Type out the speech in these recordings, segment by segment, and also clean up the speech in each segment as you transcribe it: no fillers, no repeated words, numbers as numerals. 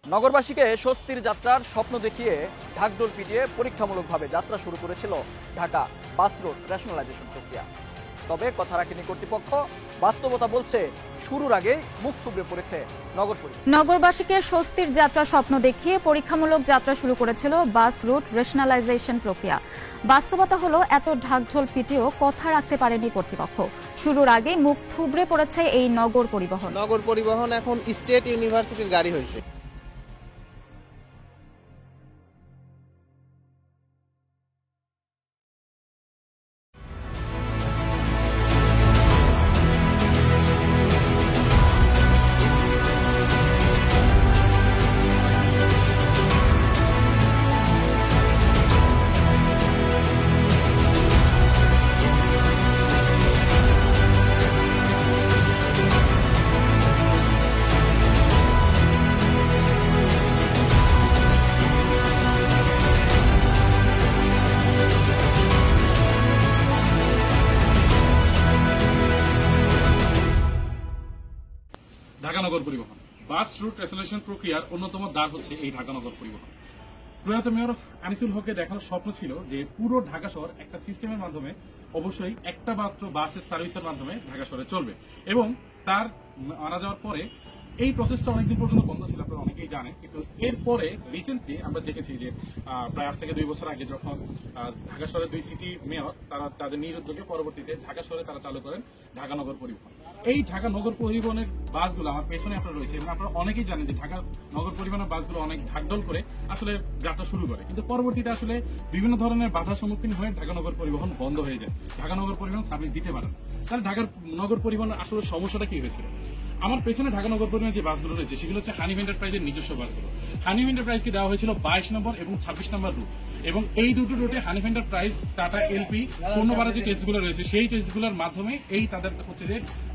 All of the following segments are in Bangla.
নগরবাসীকে স্বস্তির যাত্রার স্বপ্ন দেখিয়ে ঢাকঢোল পিটিয়ে পরীক্ষামূলকভাবে যাত্রা শুরু করেছিল ঢাকা বাস রুট রেশনালাইজেশন প্রক্রিয়া। তবে কথা রাখেনি কর্তৃপক্ষ। বাস্তবতা বলছে শুরুর আগেই মুখ থুবড়ে পড়েছে নগর পরিবহন। নগরবাসীকে স্বস্তির যাত্রার স্বপ্ন দেখিয়ে পরীক্ষামূলক যাত্রা শুরু করেছিল বাস রুট রেশনালাইজেশন প্রক্রিয়া। বাস্তবতা হলো এত ঢাকঢোল পিটিয়েও কথা রাখতে পারেনি কর্তৃপক্ষ। শুরুর আগেই মুখ থুবড়ে পড়েছে এই নগর পরিবহন। নগর পরিবহন এখন স্টেট ইউনিভার্সিটির গাড়ি হয়েছে। ঢাকা নগর পরিবহন বাস রুট রেসলেশন প্রক্রিয়ার অন্যতম দ্বার হচ্ছে এই ঢাকা নগর পরিবহন। প্রয়াত মেয়র আনিসুল হকের দেখানোর স্বপ্ন ছিল যে পুরো ঢাকা শহর একটা সিস্টেমের মাধ্যমে অবশ্যই একটা মাত্র বাসের সার্ভিসের মাধ্যমে ঢাকা শহরে চলবে, এবং তার মারা যাওয়ার পরে এই প্রসেসটা অনেকদিন পর্যন্ত বন্ধ ছিল, আপনারা অনেকেই জানেন। কিন্তু এরপরে রিসেন্টলি আমরা দেখেছি যে প্রায় 8 থেকে 2 বছর আগে যখন ঢাকা শহরের 2 সিটি মেয়র তারা তাদের নিজ উদ্যোগে পরবর্তীতে ঢাকা শহরে তারা চালু করেন ঢাকা নগর পরিবহন। এই ঢাকা নগর পরিবহনের বাসগুলো আমার পেছনে আপনার রয়েছে, এবং আপনারা অনেকেই জানেন যে ঢাকা নগর পরিবহনের বাসগুলো অনেক ঢাকঢোল করে আসলে যাত্রা শুরু করে, কিন্তু পরবর্তীতে আসলে বিভিন্ন ধরনের বাধার সম্মুখীন হয়ে ঢাকা নগর পরিবহন বন্ধ হয়ে যায়, ঢাকা নগর পরিবহন সার্ভিস দিতে পারে না। তাহলে ঢাকার নগর পরিবহনের আসলে সমস্যাটা কি হয়েছিল? আমার পেছনে ঢাকা নগর পরিবহনের যে বাসগুলো রয়েছে সেগুলো হচ্ছে হানিফ এন্টারপ্রাইজের নিজস্ব বাসগুলো। হানিফ এন্টারপ্রাইজকে দেওয়া হয়েছিল 22 নম্বর এবং 26 নম্বর রুট, এবং এই দুটো রুটে হানিফ এন্টারপ্রাইজ টাটা এলপি পণ্যবারা যে চেসগুলো রয়েছে সেই চেসগুলোর মাধ্যমে এই তাদের হচ্ছে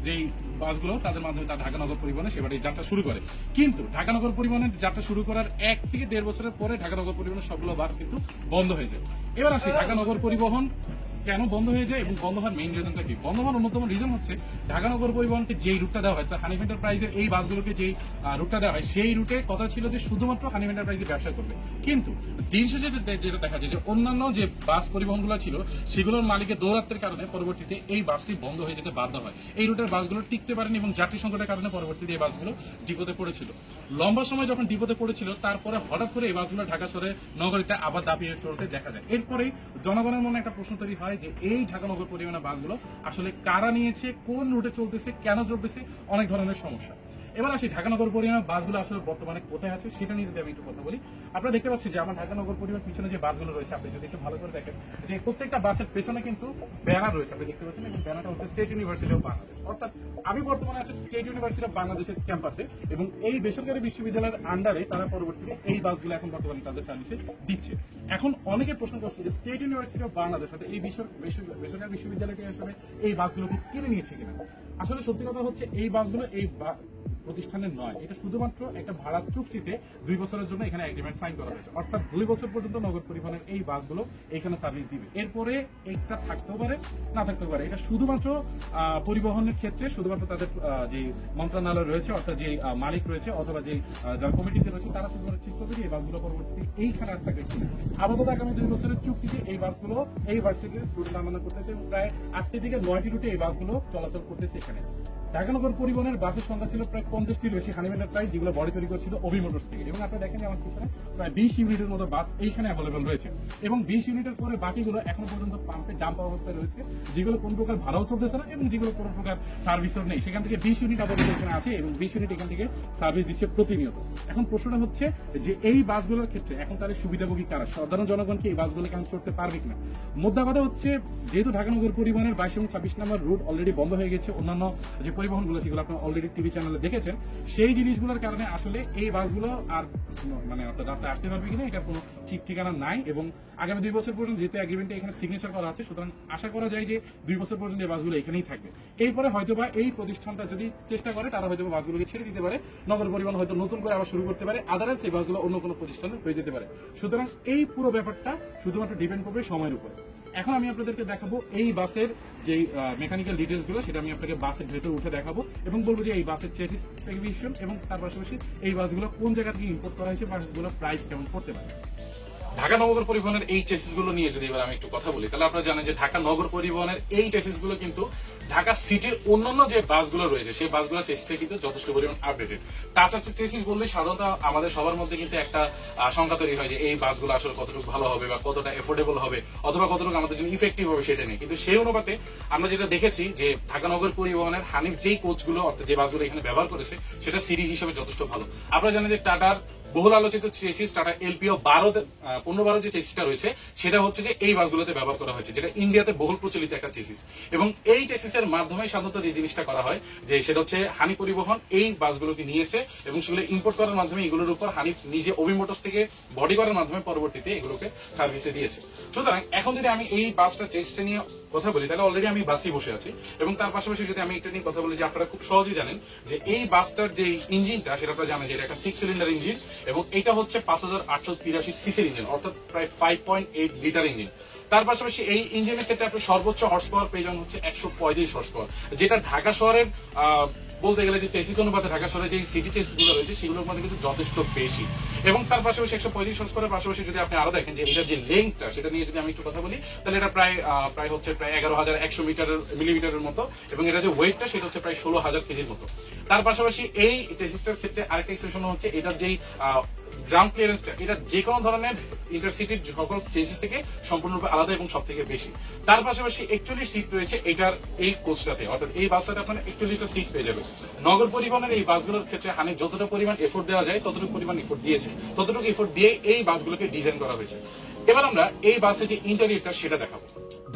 যেই বাসগুলো তাদের মাধ্যমে তার ঢাকা নগর পরিবহনে সেবারে যাত্রা শুরু করে। কিন্তু ঢাকা নগর পরিবহনের যাত্রা শুরু করার 1 থেকে 1.5 বছরের পরে ঢাকা নগর পরিবহনের সবগুলো বাস কিন্তু বন্ধ হয়ে যায়। এবার আসি ঢাকা নগর পরিবহন কেন বন্ধ হয়ে যায় এবং বন্ধ হওয়ার মেইন রিজনটা কি? বন্ধ হওয়ার অন্যতম রিজন হচ্ছে ঢাকা নগর পরিবহনকে যেই রুটটা দেওয়া হয়, হানিফ এন্টারপ্রাইজের এই বাসগুলোকে যেই রুটটা দেওয়া হয় সেই রুটে কথা ছিল যে শুধুমাত্র হানিফ এন্টারপ্রাইজের ব্যবসা করবে। কিন্তু দিন শেষে যেটা দেখা যায় যে অন্যান্য যে বাস পরিবহনগুলো ছিল সেগুলোর মালিকের দৌরাত্মের কারণে পরবর্তীতে এই বাসটি বন্ধ হয়ে যেতে বাধ্য হয়। এই রুটের বাসগুলো টিকতে পারেনি এবং যাত্রী সংকটের কারণে পরবর্তীতে এই বাসগুলো ডিপোতে পড়েছিল। লম্বা সময় যখন ডিপোতে পড়েছিল তারপরে হঠাৎ করে এই বাসগুলো ঢাকা শহরে নগরীতে আবার দাপিয়ে চলতে দেখা যায়। এরপরেই জনগণের মনে একটা প্রশ্ন তৈরি হয় যে এই ঢাকা নগর পরিবহনের বাসগুলো আসলে কারা নিয়েছে, কোন রুটে চলতেছে, কেন চলতেছে, অনেক ধরনের সমস্যা। এবার আসি ঢাকা নগর পরিবহনের বাসগুলো আসলে বর্তমানে কোথায় আছে সেটা নিয়ে যদি আমি একটু কথা বলি। আপনারা দেখতে পাচ্ছেন যে আমার ঢাকা নগর পরিবহন পিছনে যে বাসগুলো রয়েছে, আপনি যদি একটু ভালো করে দেখেন যে প্রত্যেকটা বাসের পেছনে কিন্তু ব্যানার রয়েছে, আপনি দেখতে পাচ্ছেন। এবং ব্যানারটা হচ্ছে স্টেট ইউনিভার্সিটি অফ বাংলাদেশ, অর্থাৎ আমি বর্তমানে আছি স্টেট ইউনিভার্সিটি অফ বাংলাদেশের ক্যাম্পাসে, এবং এই বেসরকারি বিশ্ববিদ্যালয়ের আন্ডারে তারা পরবর্তীতে এই বাসগুলো এখন বর্তমানে তাদের সার্ভিসে দিচ্ছে। এখন অনেকে প্রশ্ন করছে যে স্টেট ইউনিভার্সিটি অফ বাংলাদেশ অর্থাৎ এই বেসরকারি বিশ্ববিদ্যালয়টি আসলে এই বাসগুলোকে কিনে নিয়েছে কিনা। আসলে সত্যি কথা হচ্ছে এই বাসগুলো এই প্রতিষ্ঠানের নয়, এটা শুধুমাত্র একটা ভাড়া চুক্তিতে 2 বছরের জন্য এখানে এগ্রিমেন্ট সাইন করা হয়েছে, অর্থাৎ 2 বছর পর্যন্ত নগর পরিবহনের এই বাসগুলো এখানে সার্ভিস দিবে। এরপরে একটা থাকতেও পারে, না থাকতেও পারে। এটা শুধুমাত্র পরিবহনের ক্ষেত্রে শুধুমাত্র তাদের যে মন্ত্রণালয় রয়েছে অর্থাৎ যে মালিক রয়েছে অথবা যে যারা কমিটিতে রয়েছে তারা শুধুমাত্র ঠিক করবে যে এই বাসগুলো পরবর্তীতে এইখানে আর থাকবে কিনা। আপাতত আগামী 2 বছরের চুক্তিতে এই বাসগুলো এই ভার্সিটির স্টুডেন্ট আন্দোলন করতেছে, এবং প্রায় 8টি থেকে 9টি রুটে এই বাসগুলো চলাচল করতেছে এখানে। ঢাকা নগর পরিবহনের বাসের সংখ্যা ছিল প্রায় 50টির বেশি হানিফ এন্টারপ্রাইজ, যেগুলো বডি তৈরি করছিল অভি মোটরস থেকে। এবং আপনারা দেখেন আমার পিছনে প্রায় 20 ইউনিটের মতো বাস এইখানে অ্যাভেলেবল রয়েছে, এবং 20 ইউনিটের পরে বাকিগুলো এখনো পর্যন্ত পাম্পে ডাম্প অবস্থায় রয়েছে, যেগুলো কোন প্রকার ভাড়াও চলতেছে না এবং যেগুলো কোনো প্রকার সার্ভিসও নেই। সেখান থেকে 20 ইউনিট আপাতত এখানে আছে এবং 20 ইউনিট এখান থেকে সার্ভিস দিচ্ছে প্রতিনিয়ত। এখন প্রশ্নটা হচ্ছে যে এই বাসগুলোর ক্ষেত্রে এখন তাদের সুবিধাভোগী কারা, সাধারণ জনগণকে এই বাসগুলো কেন চড়তে পারবে কিনা। মোদ্দা কথা হচ্ছে যেহেতু ঢাকা নগর পরিবহনের 22 এবং 26 নম্বর রুট অলরেডি বন্ধ হয়ে গেছে, অন্যান্য যে পরিবহনগুলো সেগুলো আপনারা অলরেডি টিভি চ্যানেলে দেখেছেন, সেই জিনিসগুলোর কারণে আসলে এই বাসগুলো আর মানে রাস্তায় আসতে পারবে কিনা এটা কোনো ঠিক ঠিকানা নাই। এবং আগামী 2 বছর পর্যন্ত যেহেতু এগ্রিমেন্টে এখানে সিগনেচার করা আছে, সুতরাং আশা করা যায় যে 2 বছর পর্যন্ত এই বাসগুলো এখানেই থাকবে। এরপরে হয়তোবা এই প্রতিষ্ঠানটা যদি চেষ্টা করে তারা হয়তো বাসগুলোকে ছেড়ে দিতে পারে, নগর পরিবহন হয়তো নতুন করে আবার শুরু করতে পারে, আদারওয়াইজ এই বাসগুলো অন্য কোনো প্রতিষ্ঠানে হয়ে যেতে পারে। সুতরাং এই পুরো ব্যাপারটা শুধুমাত্র ডিপেন্ড করবে সময়ের উপরে। এখন আমি আপনাদেরকে দেখাবো এই বাসের যে মেকানিক্যাল ডিটেলস গুলো, সেটা আমি আপনাকে বাসের ভেতরে উঠে দেখাবো এবং বলবো যে এই বাসের চেসিস স্পেসিফিকেশন এবং তার পাশাপাশি এই বাসগুলো কোন জায়গা থেকে ইম্পোর্ট করা হয়েছে, বাসগুলোর প্রাইস কেমন পড়তে পারে। ঢাকা নগর পরিবহনের এই চেসিস গুলো নিয়ে যদি এবার আমি একটু কথা বলি, তাহলে আপনারা জানেন যে ঢাকা নগর পরিবহনের এই চেসিস গুলো কিন্তু ঢাকা সিটির অন্যান্য যে বাসগুলো রয়েছে সেই বাসগুলো চেসিসটা কিন্তু যথেষ্ট পরিমাণ আপডেটেড। টাচা চেসিস বললে সাধারণত আমাদের সবার মধ্যে কিন্তু একটা সংখ্যা তৈরি হয় যে এই বাসগুলো আসলে কতটুকু ভালো হবে বা কতটা এফোর্ডেবল হবে অথবা কতটুকু আমাদের জন্য ইফেক্টিভ হবে সেটা নেই। কিন্তু সেই অনুপাতে আমরা যেটা দেখেছি যে ঢাকা নগর পরিবহনের হানিফ যেই কোচগুলো অর্থাৎ যে বাসগুলো এখানে ব্যবহার করেছে সেটা সিটি হিসেবে যথেষ্ট ভালো। আপনারা জানেন যে টাটার বহুল আলোচিত চেসিস টাটা এলপিও 15-12 যে চেসিসটা রয়েছে সেটা হচ্ছে যে এই বাসগুলোতে ব্যবহার করা হয়েছে, যেটা ইন্ডিয়াতে বহুল প্রচলিত একটা চেসিস। এবং এই চেসিসের মাধ্যমে সাধারণত যে জিনিসটা করা হয় যে সেটা হচ্ছে হানিফ পরিবহন এই বাসগুলোকে নিয়েছে এবং সেগুলো ইম্পোর্ট করার মাধ্যমে এগুলোর উপর হানিফ নিজে ওবি মোটরস থেকে বডি করার মাধ্যমে পরবর্তীতে এগুলোকে সার্ভিসে দিয়েছে। সুতরাং এখন যদি আমি এই বাসটা চেসিসটা নিয়ে কথা বলি তাহলে অলরেডি আমি বাসে বসে আছি এবং তার পাশাপাশি যদি আমি এটা নিয়ে কথা বলি যে আপনারা খুব সহজেই জানেন যে এই বাসটার যে ইঞ্জিনটা সেটা আপনারা জানেন যে এটা একটা 6 সিলিন্ডার ইঞ্জিন এবং এটা হচ্ছে 5883 সিসির ইঞ্জিন অর্থাৎ প্রায় 5.8 লিটার ইঞ্জিন। তার পাশাপাশি এই ইঞ্জিনের ক্ষেত্রে আপনি সর্বোচ্চ হর্স পাওয়ার পেয়ে যান হচ্ছে 135 হর্স পাওয়ার, যেটা ঢাকা শহরের বলতে গেলে যে চেসিস অনুপাতে ঢাকা শহরে যে সিটি চেসিস গুলো রয়েছে সেগুলোর মধ্যে কিন্তু যথেষ্ট বেশি। এবং তার পাশাপাশি 135 হর্স পাওয়ারের পাশাপাশি যদি আপনি আরো দেখেন যে এটার যে লেন্থটা সেটা নিয়ে যদি আমি একটু কথা বলি তাহলে এটা প্রায় 11,100 মিলিমিটারের মতো এবং এটা যে ওয়েটটা সেটা হচ্ছে প্রায় 16,000 কেজির মতো। তার পাশাপাশি এই চেসিসটার ক্ষেত্রে আরেকটা এক্সেপশন হচ্ছে এটার যেই গ্রাউন্ড ক্লিয়ারেন্সটা এটা যে কোনো ধরনের ইন্টারসিটির সকল চেসিস থেকে সম্পূর্ণরূপে আলাদা এবং সব থেকে বেশি। তার পাশাপাশি 41 সিট রয়েছে এটার এই কোচটাতে, অর্থাৎ এই বাসটাতে আপনার 41টা সিট পেয়ে যাবে। নগর পরিবহনের এই বাসগুলোর ক্ষেত্রে হানিফ যতটা পরিমাণ এফোর্ট দেওয়া যায় ততটুকু পরিমাণ এফোর্ট দিয়েছে, ততটুকু এফোর্ট দিয়ে এই বাসগুলোকে ডিজাইন করা হয়েছে। এবার আমরা এই বাসের যে ইন্টেরিয়রটা সেটা দেখাবো।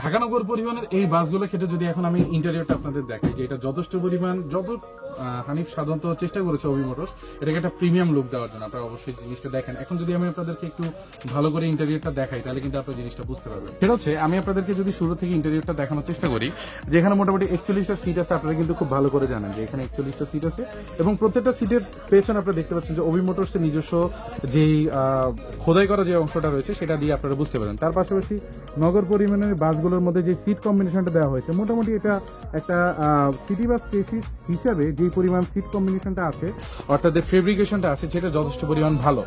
ঢাকা নগর পরিবহনের এই বাসগুলোর ক্ষেত্রে যদি এখন আমি ইন্টেরিয়রটা আপনাদের দেখাই যে এটা যথেষ্ট পরিমাণ হানিফ সাধারণত চেষ্টা করেছে ওবি মোটরস এটাকে একটা প্রিমিয়াম লুক দেওয়ার জন্য, আপনারা অবশ্যই জিনিসটা দেখেন। এখন যদি আমি আপনাদেরকে একটু ভালো করে ইন্টেরিয়রটা দেখাই তাহলে কিন্তু আপনারা জিনিসটা বুঝতে পারবেন। সেটা হচ্ছে আমি আপনাদেরকে যদি শুরু থেকে ইন্টেরিয়রটা দেখানোর চেষ্টা করি যে এখানে মোটামুটি 41টা সিট আছে, আপনারা কিন্তু খুব ভালো করে জানেন যে এখানে 41টা সিট আছে এবং প্রত্যেকটা সিটের পেছনে আপনারা দেখতে পাচ্ছেন যে ওবি মোটরস এর নিজস্ব যেই খোদাই করা যে অংশটা রয়েছে সেটা দিয়ে আপনারা বুঝতে পারেন। তার পাশাপাশি নগর পরিবহনের বাসগুলোর মধ্যে যে সিট কম্বিনেশনটা দেওয়া হয়েছে মোটামুটি এটা একটা সিটি বাস চেসিস হিসাবে যে পরিমাণ সিট কম্বিনেশনটা আছে অর্থাৎ ফেব্রিকেশনটা আছে সেটা যথেষ্ট পরিমাণ ভালো।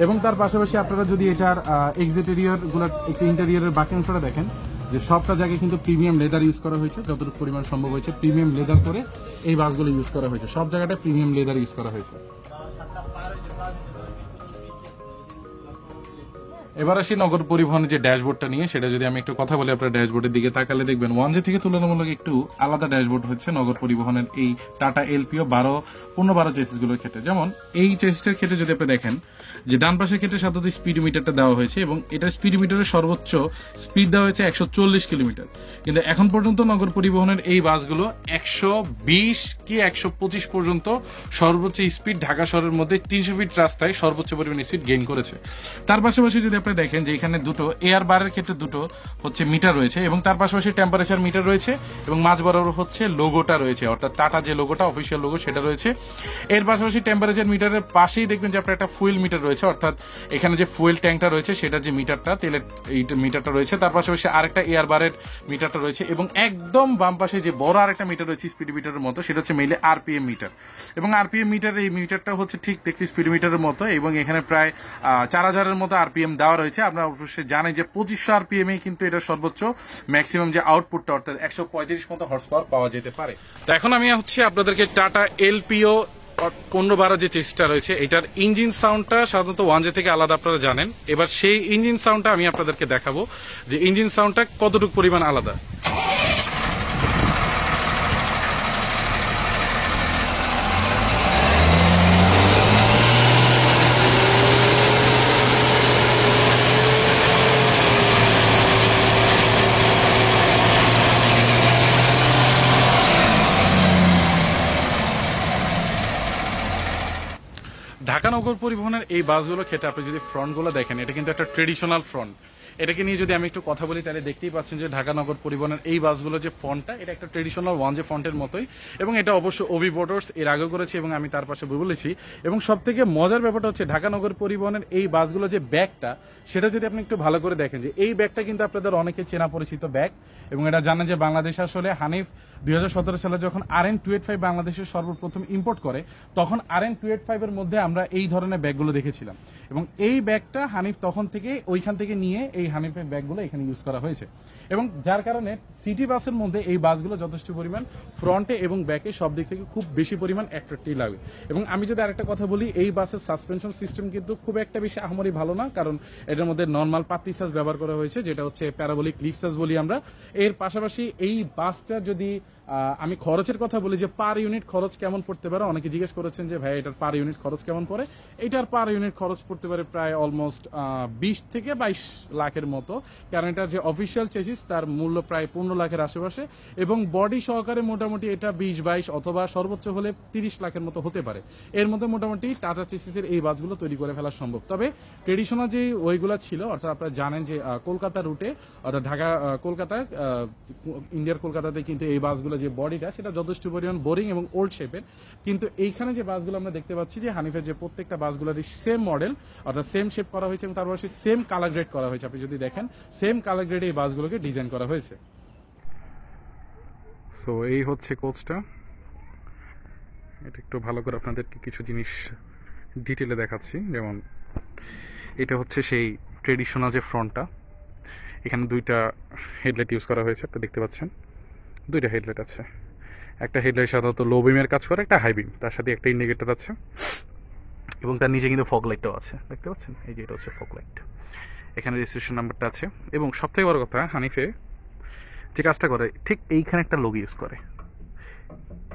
এবং তার পাশাপাশি আপনারা যদি এটার এক্সটেরিয়র গুলো একটু ইন্টেরিয়রের বাকি অংশটা দেখেন যে সবটা জায়গায় কিন্তু প্রিমিয়াম লেদার ইউজ করা হয়েছে, যতটুকু পরিমাণ সম্ভব হয়েছে প্রিমিয়াম লেদার করে এই বাসগুলো ইউজ করা হয়েছে, সব জায়গাটা প্রিমিয়াম লেদার ইউজ করা হয়েছে। এবার আসি নগর পরিবহনের যে ড্যাশবোর্ডটা নিয়ে সেটা যদি আমি একটু কথা বলি, আপনার ড্যাশবোর্ডের দিকে তাকালে দেখবেন 1J থেকে তুলনামূলক একটু আলাদা ড্যাশবোর্ড হচ্ছে নগর পরিবহনের এই টাটা এলপিও 15-12 চেসিস গুলোর ক্ষেত্রে। যেমন এই চেসিসটার ক্ষেত্রে যদি আপনি দেখেন যে ডান পাশের ক্ষেত্রে সাধারণত স্পিডোমিটারটা দেওয়া হয়েছে এবং এটা স্পিডোমিটারের সর্বোচ্চ স্পিড দেওয়া হয়েছে 140 কিলোমিটার, কিন্তু এখন পর্যন্ত নগর পরিবহনের এই বাসগুলো 120 কি 125 পর্যন্ত সর্বোচ্চ স্পিড ঢাকা শহরের মধ্যে 300 ফিট রাস্তায় সর্বোচ্চ পরিমাণ স্পিড গেইন করেছে। তার পাশাপাশি যদি আপনি দেখেন যে এখানে দুটো এয়ার বারের ক্ষেত্রে দুটো হচ্ছে মিটার রয়েছে এবং তার পাশাপাশি টেম্পারেচার মিটার রয়েছে এবং মাঝ বরাবর হচ্ছে লোগোটা রয়েছে, অর্থাৎ টাটা যে লোগোটা অফিসিয়াল লোগো সেটা রয়েছে। এর পাশাপাশি টেম্পারেচার মিটারের পাশেই দেখবেন যে আপনার একটা ফুয়েল মিটার রয়েছে, অর্থাৎ এখানে যে ফুয়েল ট্যাঙ্কটা রয়েছে সেটা যে মিটারটা তেলের এই মিটারটা রয়েছে। তার পাশাপাশি আরেকটা এয়ার বারের মিটারটা রয়েছে এবং একদম বাম পাশে যে বড় আরেকটা মিটার রয়েছে স্পিডোমিটারের মতো সেটা হচ্ছে মেইনলি আরপিএম মিটার এবং আরপিএম মিটার এই মিটারটা হচ্ছে ঠিক দেখতে স্পিডোমিটারের মতো এবং এখানে প্রায় 4000-এর মতো আরপিএম দেওয়া রয়েছে। আপনারা অবশ্যই জানেন যে 2500 আরপিএম এ কিন্তু এটা সর্বোচ্চ ম্যাক্সিমাম যে আউটপুটটা অর্থাৎ 135 মতো হর্স পাওয়ার পাওয়া যেতে পারে। তো এখন আমি হচ্ছে আপনাদেরকে টাটা এলপিও 15-12 যে চেসিসটা রয়েছে এটার ইঞ্জিন সাউন্ডটা সাধারণত 1J থেকে আলাদা, আপনারা জানেন। এবার সেই ইঞ্জিন সাউন্ডটা আমি আপনাদেরকে দেখাবো যে ইঞ্জিন সাউন্ডটা কতটুকু পরিমাণ আলাদা। ঢাকা নগর পরিবহনের এই বাসগুলোর ক্ষেত্রে আপনি যদি ফ্রন্টগুলো দেখেন এটা কিন্তু একটা ট্রেডিশনাল ফ্রন্ট এটাকে নিয়ে যদি আমি একটু কথা বলি তাহলে দেখতেই পাচ্ছেন যে ঢাকা নগর পরিবহনের এই বাসগুলো যে ফন্টটা, এটা একটা ট্রেডিশনাল ওয়ান যে ফন্টের মতোই, এবং এটা অবশ্য ওভি মোটরস এর আগেও করেছে এবং আমি তার পাশে বলেছি। এবং সব থেকে মজার ব্যাপারটা হচ্ছে ঢাকা নগর পরিবহনের এই বাসগুলো যে ব্যাগটা, সেটা যদি আপনি একটু ভালো করে দেখেন যে এই ব্যাগটা কিন্তু আপনাদের অনেকে চেনা পরিচিত ব্যাগ, এবং এটা জানেন যে বাংলাদেশ আসলে হানিফ 2017 সালে যখন RN285 বাংলাদেশের সর্বপ্রথম ইম্পোর্ট করে, তখন RN285 এর মধ্যে আমরা এই ধরনের ব্যাগগুলো দেখেছিলাম, এবং এই ব্যাগটা হানিফ তখন থেকে ওইখান থেকে নিয়ে এই হানিফের ব্যাগগুলো এখানে ইউজ করা হয়েছে, এবং যার কারণে সিটি বাসের মধ্যে এই বাসগুলো যথেষ্ট পরিমাণ ফ্রন্টে এবং ব্যাকে সব দিক থেকে খুব বেশি পরিমাণ অ্যাট্রাক্টিভ লাগে। এবং আমি যদি আরেকটা কথা বলি, এই বাসের সাসপেনশন সিস্টেম কিন্তু খুব একটা বেশি আহামরি ভালো না, কারণ এটার মধ্যে নর্মাল পাত্তি সাজ ব্যবহার করা হয়েছে, যেটা হচ্ছে প্যারাবোলিক লিফ সাজ বলি আমরা। এর পাশাপাশি এই বাসটা যদি আমি খরচের কথা বলি যে পার ইউনিট খরচ কেমন পড়তে পারে, অনেকে জিজ্ঞেস করেছেন যে ভাই এটার পার ইউনিট খরচ কেমন পড়ে। এটার পার ইউনিট খরচ পড়তে পারে প্রায় অলমোস্ট 20 থেকে 22 লাখের মতো, কারণ এটার যে অফিসিয়াল চেসিস তার মূল্য প্রায় 15 লাখের আশেপাশে, এবং বডি সহকারে মোটামুটি এটা 20-22 অথবা সর্বোচ্চ হলে 30 লাখের মতো হতে পারে। এর মধ্যে মোটামুটি টাটা চেসিসের এই বাসগুলো তৈরি করে ফেলা সম্ভব। তবে ট্রেডিশনাল যে ওইগুলো ছিল, অর্থাৎ আপনারা জানেন যে কলকাতা রুটে, অর্থাৎ ঢাকা কলকাতা ইন্ডিয়ার কলকাতাতে কিন্তু এই বাসগুলো যে বডিটা সেটা যথেষ্ট পরিমাণ বোরিং এবং ওল্ড শেপের, কিন্তু এইখানে যে বাসগুলো আমরা দেখতে পাচ্ছি যে হানিফের যে প্রত্যেকটা বাসগুলোরই সেম মডেল, অর্থাৎ সেম শেপ করা হয়েছে, এবং তারপর সেম কালার গ্রেড করা হয়েছে। আপনি যদি দেখেন সেম কালার গ্রেডে এই বাসগুলোকে ডিজাইন করা হয়েছে। সো এই হচ্ছে কোচটা, এটা একটু ভালো করে আপনাদেরকে কিছু জিনিস ডিটেলে দেখাচ্ছি। যেমন এটা হচ্ছে সেই ট্রেডিশনাল যে ফ্রন্টটা, এখানে দুইটা হেডলাইট ইউজ করা হয়েছে, আপনি দেখতে পাচ্ছেন দুইটা হেডলাইট আছে। একটা হেডলাইট সাধারণত লো বিমের কাজ করে, একটা হাই বিম, তার সাথে একটা ইন্ডিকেটর আছে, এবং তার নিচে কিন্তু ফগ লাইটটাও আছে, দেখতে পাচ্ছেন এই যে এটা হচ্ছে ফগ লাইট। এখানে রেজিস্ট্রেশন নাম্বারটা আছে, এবং সবথেকে বড় কথা হানিফে যে কাজটা করে ঠিক এইখানে একটা লোগো ইউজ করে।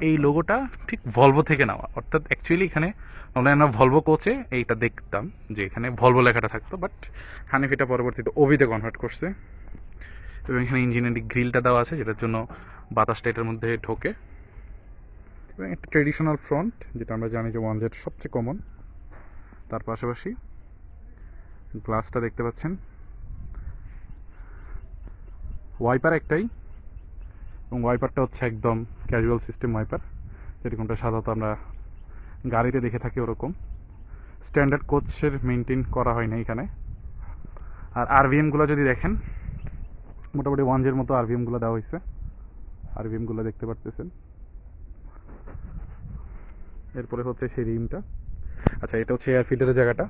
এই লোগোটা ঠিক ভলভো থেকে নেওয়া, অর্থাৎ অ্যাকচুয়ালি এখানে আমরা ভলভো কোচে এইটা দেখতাম যে এখানে ভলভো লেখাটা থাকতো, বাট হানিফ এটা পরবর্তীতে ওভিতে কনভার্ট করছে, এবং এখানে ইঞ্জিনের গ্রিলটা দেওয়া আছে যেটার জন্য বাতাসটা এটার মধ্যে ঢোকে, এবং একটা ট্রেডিশনাল ফ্রন্ট যেটা আমরা জানি যে 1Z সবচেয়ে কমন। তার পাশাপাশি গ্লাসটা দেখতে পাচ্ছেন, ওয়াইপার একটাই, এবং ওয়াইপারটা হচ্ছে একদম ক্যাজুয়াল সিস্টেম ওয়াইপার, যেরকমটা সাধারণত আমরা গাড়িতে দেখে থাকি ওরকম। স্ট্যান্ডার্ড কোচের মেনটেন করা হয় না এখানে। আর আরভিএমগুলো যদি দেখেন, মোটামুটি 1Z'র মতো আরভিএমগুলো দেওয়া হয়েছে, আরভিএমগুলো দেখতে পারতেছেন। এরপরে হচ্ছে সেই রিমটা, আচ্ছা এটা হচ্ছে এয়ার ফিল্টারের জায়গাটা,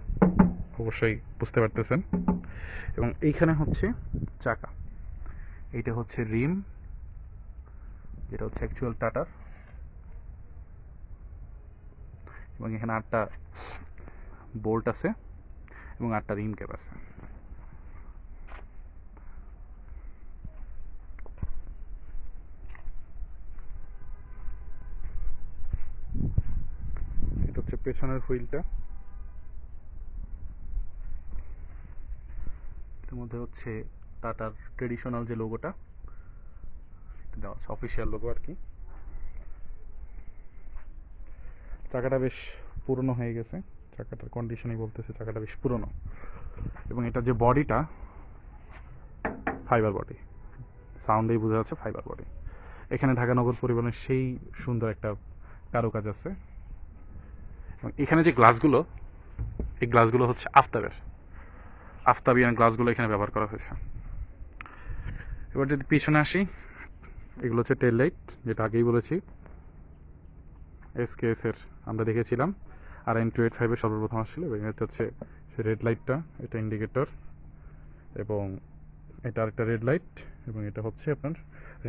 অবশ্যই বুঝতে পারতেছেন, এবং এইখানে হচ্ছে চাকা, এইটা হচ্ছে রিম, যেটা হচ্ছে অ্যাকচুয়াল টাটার, এবং এখানে 8টা বোল্ট আছে এবং 8টা রিম ক্যাপ আছে। এটা হচ্ছে পেছনের হুইলটা, এর মধ্যে হচ্ছে টাটার ট্রেডিশনাল যে লোগোটা দেওয়া আছে, অফিসিয়াল লোগো আর কি। চাকাটা বেশ পুরনো হয়ে গেছে, চাকাটার কন্ডিশনই বলতেছে চাকাটা বেশ পুরনো, এবং এটা যে বডিটা ফাইবার বডি, সাউন্ডেই বোঝা যাচ্ছে ফাইবার বডি। এখানে ঢাকা নগর পরিবহনের সেই সুন্দর একটা কারুকাজ আছে, এবং এখানে যে গ্লাসগুলো, এই গ্লাসগুলো হচ্ছে আফতাবিয়ান গ্লাসগুলো এখানে ব্যবহার করা হয়েছে। এবার যদি পিছনে আসি, এগুলো হচ্ছে টেল লাইট, যেটা আগেই বলেছি SKS এর আমরা দেখেছিলাম, RN285 এর সর্বপ্রথম আসছিল, এবং এটা হচ্ছে সে রেড লাইটটা, এটা ইন্ডিকেটর, এবং এটা আরেকটা রেড লাইট, এবং এটা হচ্ছে আপনার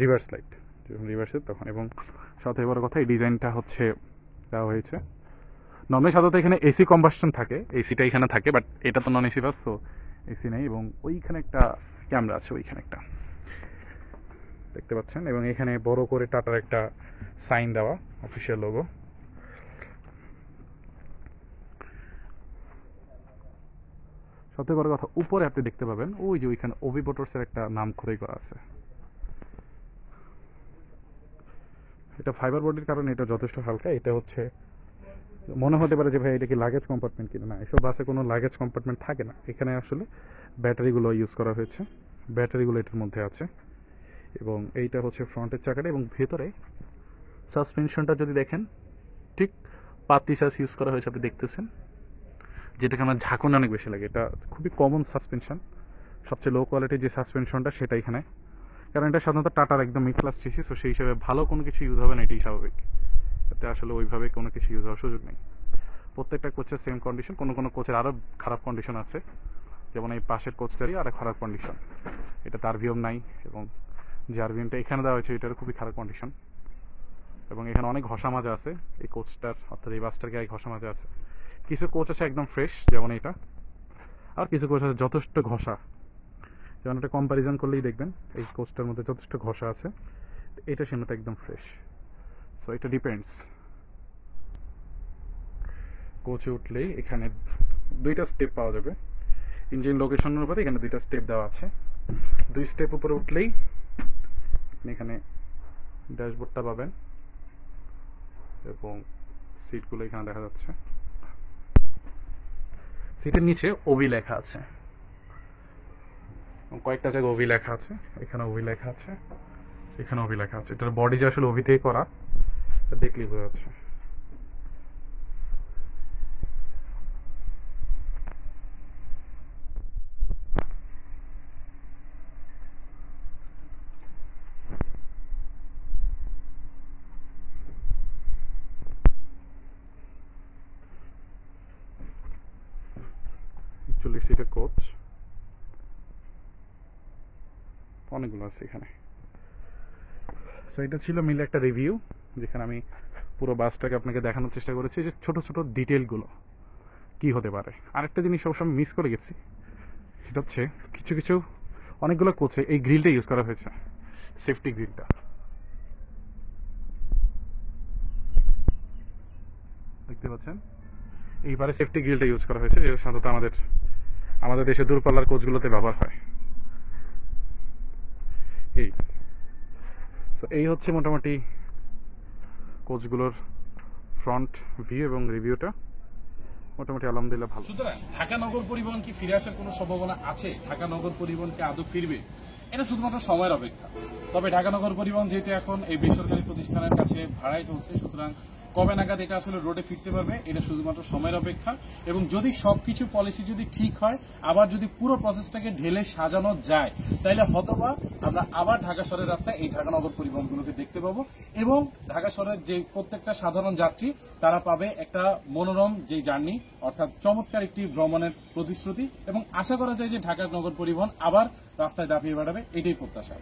রিভার্স লাইট, যখন রিভার্সের তখন। এবং সবথেকে বড় কথা, এই ডিজাইনটা হচ্ছে দেওয়া হয়েছে। নর্মালি সাধারণত এখানে এসি কম্বাসশন থাকে, এসিটা এখানে থাকে, বাট এটা তো non AC bus, so AC নেই, এবং ওইখানে একটা ক্যামেরা আছে, ওইখানে একটা দেখতে পাচ্ছেন, এবং এখানে বড় করে টাটার একটা সাইন দেওয়া, অফিসিয়াল লোগো। সবথেকে বড় কথা, উপরে আপনি দেখতে পাবেন ওই যে ওইখানে ওভি মোটরসের একটা নাম খোদাই করা আছে। এটা ফাইবার বডির কারণে এটা যথেষ্ট হালকা, এটা হচ্ছে মনে হতে পারে যে ভাই এটা কি লাগেজ কম্পার্টমেন্ট কিনা, না, এসব বাসে কোনো লাগেজ কম্পার্টমেন্ট থাকে না। এখানে আসলে ব্যাটারিগুলো ইউজ করা হয়েছে, ব্যাটারিগুলো এটার মধ্যে আছে। এবং এইটা হচ্ছে ফ্রন্টের চাকাটা, এবং ভেতরে সাসপেনশনটা যদি দেখেন ঠিক পাতি সাস ইউজ করা হয়েছে, আপনি দেখতেছেন, যেটাকে আমার ঝাঁকুনি অনেক বেশি লাগে। এটা খুবই কমন সাসপেনশন, সবচেয়ে লো কোয়ালিটির যে সাসপেনশনটা সেটা এখানে, কারণ এটা সাধারণত টাটার একদম মিড ক্লাস চেসিস, তো সেই হিসাবে ভালো কোনো কিছু ইউজ হবে না, এটাই স্বাভাবিক। এতে আসলে ওইভাবে কোনো কিছু ইউজ হওয়ার সুযোগ নেই। প্রত্যেকটা কোচের সেম কন্ডিশন, কোনো কোনো কোচের আরও খারাপ কন্ডিশন আছে, যেমন এই পাশের কোচটারই আরও খারাপ কন্ডিশন। এটা তার ভিএম নাই, এবং যে আরভিএমটা এখানে দেওয়া হয়েছে এটারও খুবই খারাপ কন্ডিশন। এবং এখানে অনেক ঘষা মাজা আছে এই কোচটার, অর্থাৎ এই বাসটার গায়ে ঘষা মাজা আছে। কিছু কোচ আছে একদম ফ্রেশ, যেমন এটা, আর কিছু কোচ আছে যথেষ্ট ঘষা। যেমন একটা কম্প্যারিজন করলেই দেখবেন এই কোচটার মধ্যে যথেষ্ট ঘষা আছে, এটা সেটা একদম ফ্রেশ। সো এটা ডিপেন্ডস। কোচে উঠলেই এখানে দুইটা স্টেপ পাওয়া যাবে, ইঞ্জিন লোকেশনের উপরে এখানে দুইটা স্টেপ দেওয়া আছে। 2 স্টেপ উপরে উঠলেই আপনি এখানে ড্যাশবোর্ডটা পাবেন, এবং সিটগুলো এখানে দেখা যাচ্ছে। সিটের নিচে ওবি লেখা আছে, কয়েকটা জায়গায় ওবি লেখা আছে, এখানে ওবি লেখা আছে, এখানে ওবি লেখা আছে। এটার বডি যে আসলে ওবি থেকে করা দেখলেই বোঝা যাচ্ছে। চল্লিশ সিটের কোচ অনেকগুলো আছে এখানে। সো এটা ছিল মিলে একটা রিভিউ, যেখানে আমি পুরো বাসটাকে আপনাকে দেখানোর চেষ্টা করেছি যে ছোট ছোট ডিটেলগুলো কি হতে পারে। আরেকটা জিনিস সবসময় মিস করে গেছি, সেটা হচ্ছে কিছু কিছু অনেকগুলো কোচে এই গ্রিলটা ইউজ করা হয়েছে, সেফটি গ্রিলটা। দেখতে পাচ্ছেন এইবারে সেফটি গ্রিলটা ইউজ করা হয়েছে, যেটা সাধারণত আমাদের দেশে দূরপাল্লার কোচগুলোতে ব্যবহার হয়। এই হচ্ছে মোটামুটি কোচগুলোর ফ্রন্ট ভিউ এবং রিভিউটা। মোটামুটি আলহামদুলিল্লাহ ভালো। সুতরাং ঢাকা নগর পরিবহন কি ফিরে আসার কোনো সম্ভাবনা আছে? ঢাকা নগর পরিবহন কি আদৌ ফিরবে? এটা শুধুমাত্র সময়ের অপেক্ষা। তবে ঢাকা নগর পরিবহন যেহেতু এখন এই বেসরকারি প্রতিষ্ঠানের কাছে ভাড়ায় চলছে, সুতরাং কবে নাগাদ এটা আসলে রোডে ফিরতে পারবে এটা শুধুমাত্র সময়ের অপেক্ষা। এবং যদি সবকিছু পলিসি যদি ঠিক হয়, আবার যদি পুরো প্রসেসটাকে ঢেলে সাজানো যায়, তাহলে হয়তোবা আমরা আবার ঢাকা শহরের রাস্তায় এই ঢাকা নগর পরিবহনগুলোকে দেখতে পাবো, এবং ঢাকা শহরের যে প্রত্যেকটা সাধারণ যাত্রী তারা পাবে একটা মনোরম যে জার্নি, অর্থাৎ চমৎকার একটি ভ্রমণের প্রতিশ্রুতি। এবং আশা করা যায় যে ঢাকা নগর পরিবহন আবার রাস্তায় দাপিয়ে বেড়াবে, এটাই প্রত্যাশা।